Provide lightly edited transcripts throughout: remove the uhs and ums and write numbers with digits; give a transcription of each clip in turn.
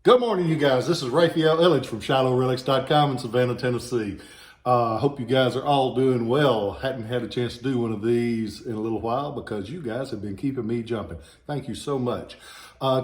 Good morning, you guys. This is Rafael Eledge from Relics.com in Savannah, Tennessee. Hope you guys are all doing well. Hadn't had a chance to do one of these in a little while because you guys have been keeping me jumping. Thank you so much.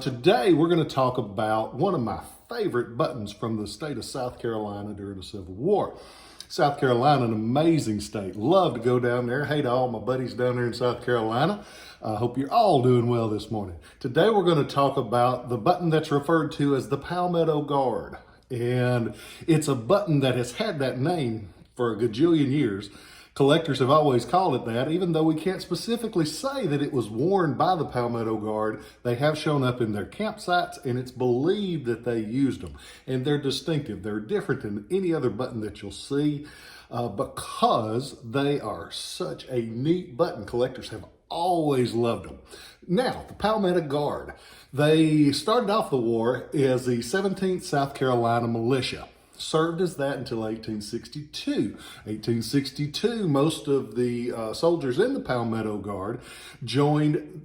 Today, we're going to talk about one of my favorite buttons from the state of South Carolina during the Civil War. South Carolina, an amazing state. Love to go down there. Hey to all my buddies down there in South Carolina. I hope you're all doing well this morning. Today we're going to talk about the button that's referred to as the Palmetto Guard. And it's a button that has had that name for a gajillion years. Collectors have always called it that, even though we can't specifically say that it was worn by the Palmetto Guard. They have shown up in their campsites, and it's believed that they used them. And they're distinctive. They're different than any other button that you'll see because they are such a neat button. Collectors have always loved them. Now, the Palmetto Guard. They started off the war as the 17th South Carolina Militia. Served as that until 1862. 1862, most of the soldiers in the Palmetto Guard joined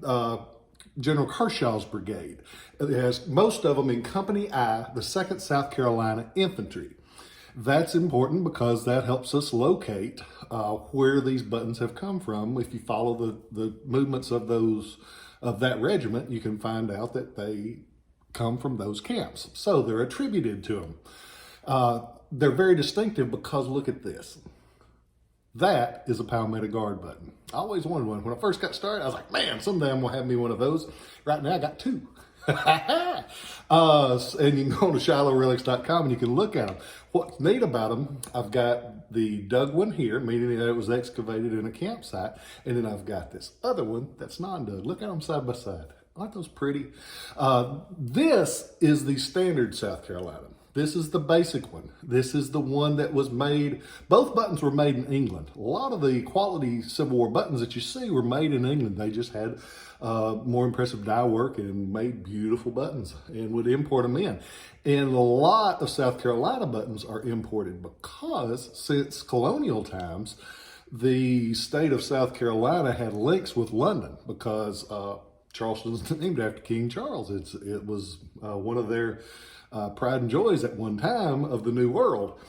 General Kershaw's brigade. It has most of them in Company I, the 2nd South Carolina Infantry. That's important because that helps us locate where these buttons have come from. If you follow the movements of that regiment, you can find out that they come from those camps. So they're attributed to them. They're very distinctive because look at this. That is a Palmetto Guard button. I always wanted one. When I first got started, I was like, man, someday I'm going to have me one of those. Right now, I got two. And you can go to ShilohRelics.com and you can look at them. What's neat about them, I've got the dug one here, meaning that it was excavated in a campsite. And then I've got this other one that's non-dug. Look at them side by side. Aren't those pretty? This is the standard South Carolina. This is the basic one. This is the one that was made, both buttons were made in England. A lot of the quality Civil War buttons that you see were made in England. They just had more impressive die work and made beautiful buttons and would import them in. And a lot of South Carolina buttons are imported because since colonial times, the state of South Carolina had links with London because Charleston's named after King Charles. It was one of their pride and joys at one time of the New World.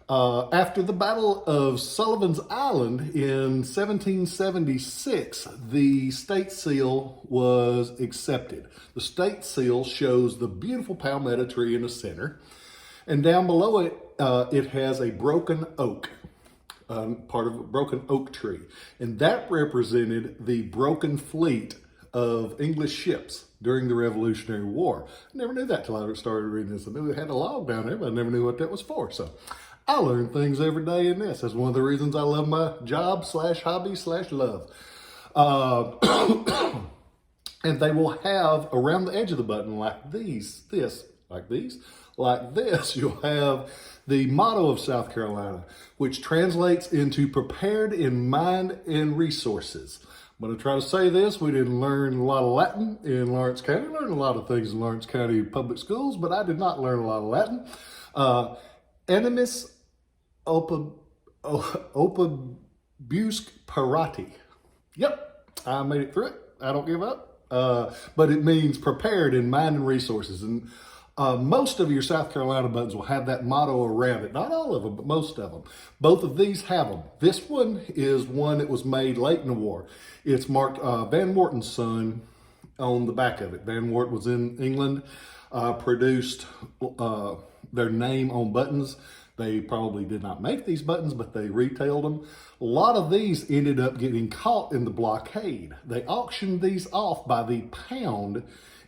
After the Battle of Sullivan's Island in 1776, the state seal was accepted. The state seal shows the beautiful palmetto tree in the center, and down below it, it has a broken oak. Part of a broken oak tree. And that represented the broken fleet of English ships during the Revolutionary War. I never knew that till I started reading this. I knew it had a log down there, but I never knew what that was for. So I learn things every day in this. That's one of the reasons I love my job / hobby / love. And they will have around the edge of the button like this, you'll have the motto of South Carolina, which translates into prepared in mind and resources. I'm going to try to say this. We didn't learn a lot of Latin in Lawrence County. We learned a lot of things in Lawrence County public schools, but I did not learn a lot of Latin. Animus opibusque parati. Yep, I made it through it. I don't give up. But it means prepared in mind and resources. And most of your South Carolina buttons will have that motto around it. Not all of them, but most of them. Both of these have them. This one is one that was made late in the war. It's marked Van Morton's son on the back of it. Van Morton was in England, produced their name on buttons. They probably did not make these buttons, but they retailed them. A lot of these ended up getting caught in the blockade. They auctioned these off by the pound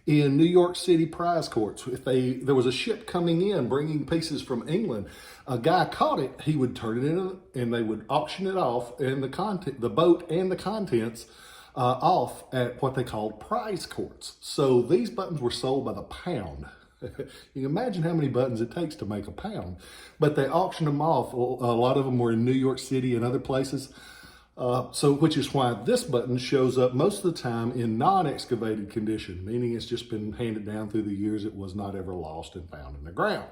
in New York City prize courts. If there was a ship coming in bringing pieces from England, a guy caught it, he would turn it in and they would auction it off and the boat and the contents off at what they called prize courts. So these buttons were sold by the pound. You can imagine how many buttons it takes to make a pound, but they auctioned them off. A lot of them were in New York City and other places. Which is why this button shows up most of the time in non-excavated condition, meaning it's just been handed down through the years. It was not ever lost and found in the ground.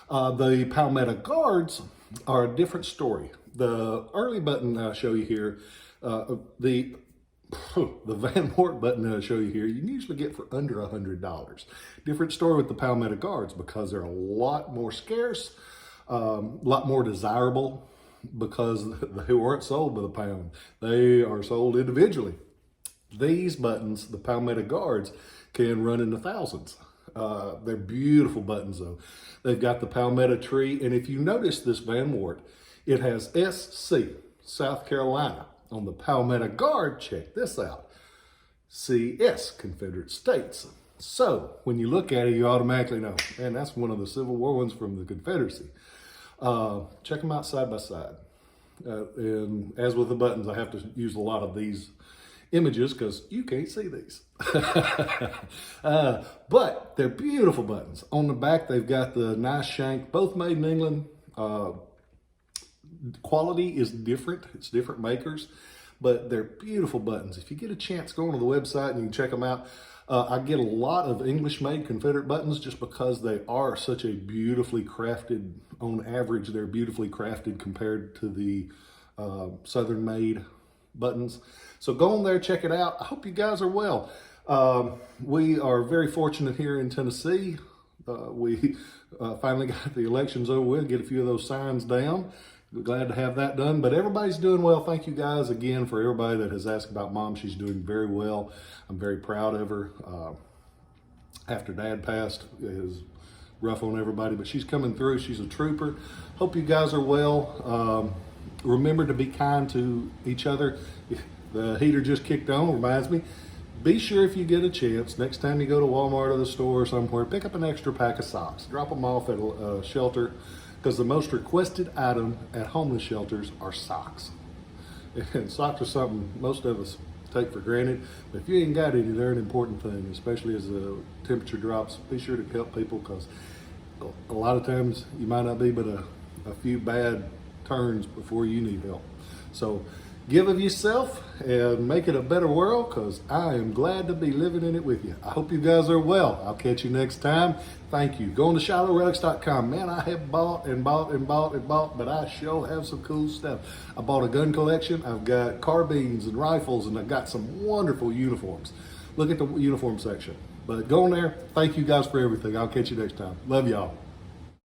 The Palmetto Guards are a different story. The early button I show you here, the The Van Mort button that I show you here, you can usually get for under $100. Different story with the Palmetto guards because they're a lot more scarce, a lot more desirable because they weren't sold by the pound. They are sold individually. These buttons, the Palmetto guards, can run in the thousands. They're beautiful buttons though. They've got the Palmetto tree, and if you notice this Van Mort, it has SC, South Carolina. On the Palmetto guard, check this out, CS, Confederate States. So when you look at it, you automatically know, man, that's one of the Civil War ones from the Confederacy. Check them out side by side. And as with the buttons, I have to use a lot of these images because you can't see these. But they're beautiful buttons. On the back, they've got the nice shank, both made in England. Quality is different. It's different makers, but they're beautiful buttons. If you get a chance, go onto the website and you can check them out. I get a lot of English-made Confederate buttons just because they are such a beautifully crafted, on average, they're beautifully crafted compared to the Southern-made buttons. So go on there, check it out. I hope you guys are well. We are very fortunate here in Tennessee. We finally got the elections over with, get a few of those signs down. We're glad to have that done, but everybody's doing well. Thank you guys again for everybody that has asked about Mom. She's doing very well. I'm very proud of her. After Dad passed, it was rough on everybody, but she's coming through. She's a trooper. Hope you guys are well. Remember to be kind to each other. The heater just kicked on, reminds me. Be sure if you get a chance, next time you go to Walmart or the store or somewhere, pick up an extra pack of socks. Drop them off at a shelter, because the most requested item at homeless shelters are socks. And socks are something most of us take for granted, but if you ain't got any, they're an important thing, especially as the temperature drops. Be sure to help people, because a lot of times you might not be but a few bad turns before you need help. So give of yourself and make it a better world, because I am glad to be living in it with you. I hope you guys are well. I'll catch you next time. Thank you. Go on to ShilohRelics.com. Man, I have bought and bought and bought and bought, but I sure have some cool stuff. I bought a gun collection. I've got carbines and rifles, and I've got some wonderful uniforms. Look at the uniform section. But go on there. Thank you guys for everything. I'll catch you next time. Love y'all.